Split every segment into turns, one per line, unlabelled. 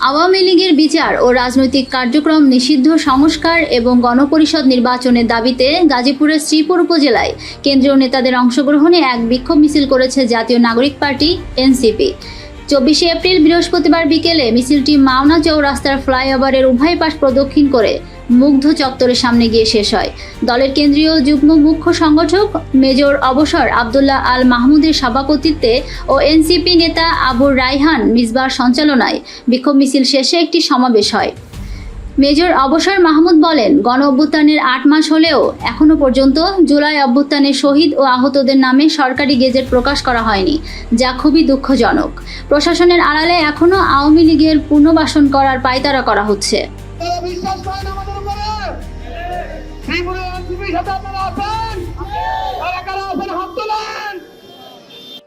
আওয়ামী লীগের বিচার ও রাজনৈতিক কার্যক্রম নিষিদ্ধ সংস্কার এবং গণপরিষদ নির্বাচনের দাবিতে গাজীপুরের শ্রীপুর উপজেলায় কেন্দ্রীয় নেতাদের অংশগ্রহণে এক বিক্ষোভ মিছিল করেছে জাতীয় নাগরিক পার্টি এনসিপি। 24 এপ্রিল বৃহস্পতিবার বিকেলে মিছিলটি মাওনা চৌরাস্তার ফ্লাইওভারের উভয় পাশ প্রদক্ষিণ করে মুগ্ধ চত্বরের সামনে গিয়ে শেষ হয়। দলের কেন্দ্রীয় যুগ্ম মুখ্য সংগঠক মেজর অবসর আবদুল্লাহ আল মাহমুদের সভাপতিত্বে ও এনসিপি নেতা আবুর রায়হান মিসবার সঞ্চালনায় বিক্ষোভ মিছিল শেষে একটি সমাবেশ হয়। মেজর অবসর মাহমুদ বলেন, গণ অভ্যুত্থানের 8 মাস হলেও এখনো পর্যন্ত জুলাই অভ্যুত্থানে শহীদ ও আহতদের নামে সরকারি গেজেট প্রকাশ করা হয়নি, যা খুবই দুঃখজনক। প্রশাসনের আড়ালে এখনো আওয়ামী লীগের পুনর্বাসন করার পায়তারা করা হচ্ছে।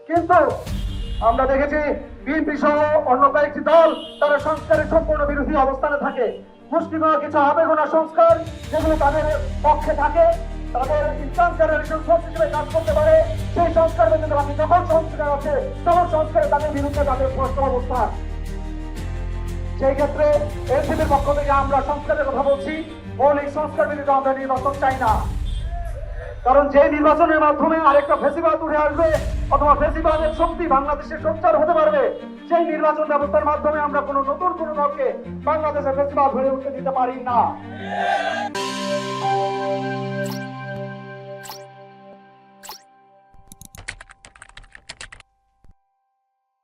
কিন্তু আমরা দেখেছি বিএনপি সহ অন্য কয়েকটি দল তারা সংস্কারের সম্পূর্ণ বিরোধী অবস্থানে থাকে। মুষ্টিমেয় কিছু আবেগনা সংস্কার যেগুলো তাদের পক্ষে থাকে, তাদের ইনকামের সোর্স হিসেবে কাজ করতে পারে, সেই সংস্কার ব্যতীত বাকি যখন সংস্কার আছে তখন সংস্কারে তাদের বিরুদ্ধে তাদের স্পষ্ট অবস্থান। সেই ক্ষেত্রে এনসিপির পক্ষ থেকে আমরা সংস্কারের কথা বলছি, মৌলিক সংস্কার ব্যতীত আমরা নির্বাচন চাই না। কারণ যে নির্বাচনের মাধ্যমে আরেকটা ফেসিবাদ উঠে আসবে অথবা ফেসিবাদের শক্তি বাংলাদেশে সোচ্চার হতে পারবে, সেই নির্বাচন ব্যবস্থার মাধ্যমে আমরা কোনো নতুন কোনো দলকে বাংলাদেশের ফেসিবাদ হয়ে উঠতে দিতে পারি না।